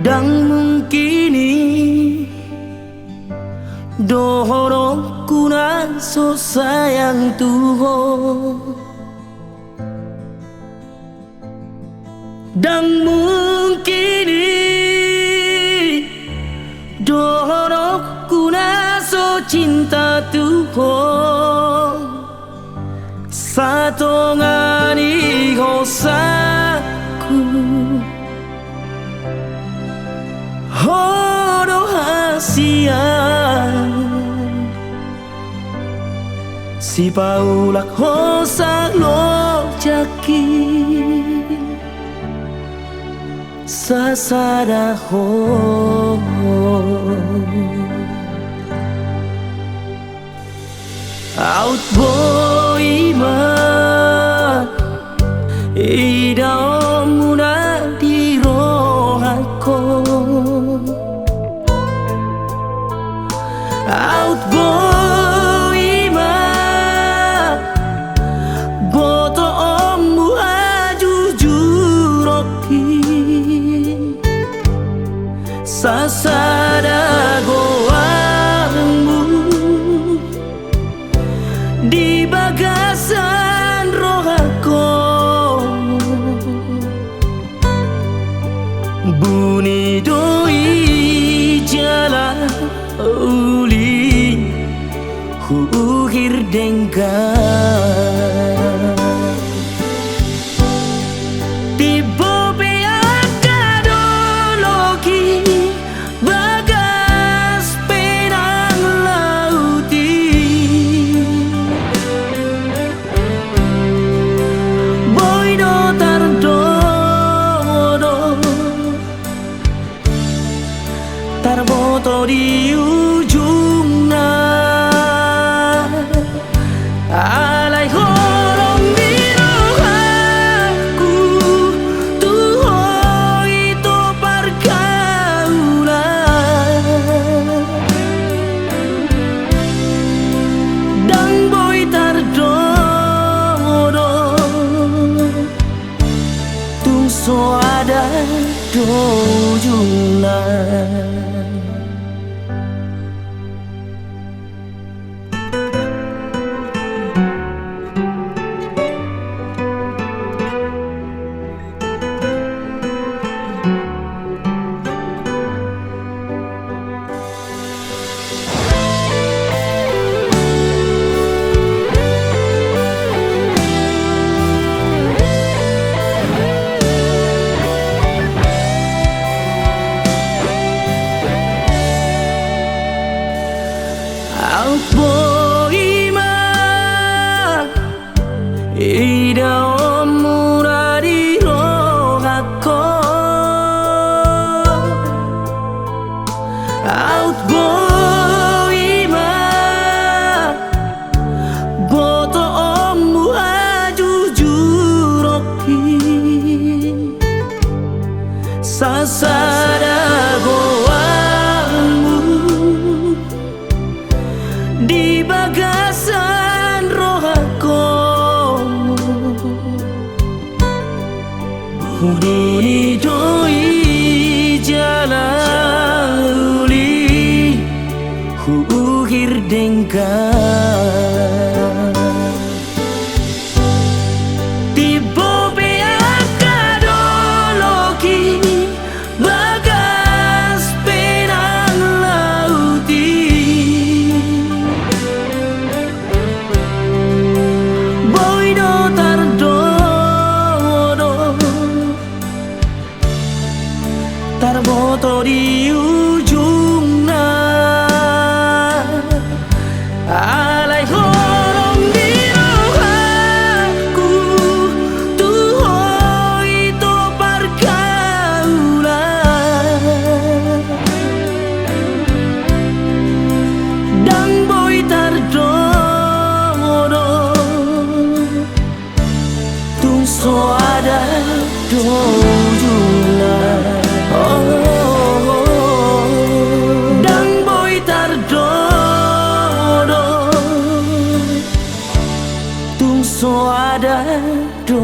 dang mungkini dohoro kuna so sayang tuho dang mungkini dohoro kuna so cinta tuho satu ngani hosaku horo hasian si paulak hosa lo jaki sasada ho out boy ma ida muna di rohako out boy ma boto ommu ajujuroki sasada goamu di bagasan rohako bunyi doi jalan uli huhir denggan tibo beakadologi bagas penang lauti boy do tarboto di ujungna alai horong birohaku tuho itu pergaulan dan boy tardodo tung so ada dojungna boy ma ida omura di rohako out boy ma boto ommu ajujuroki sasada di bagasan rohako bunyi doi jalan uli huhir denggan tibo beakadologi bagas penang lauti tarboto di ujungna alai horong birohaku tuho itu pergaulan dan boy tardodo tung so ada dojungna dan boy tardodo tung so ada do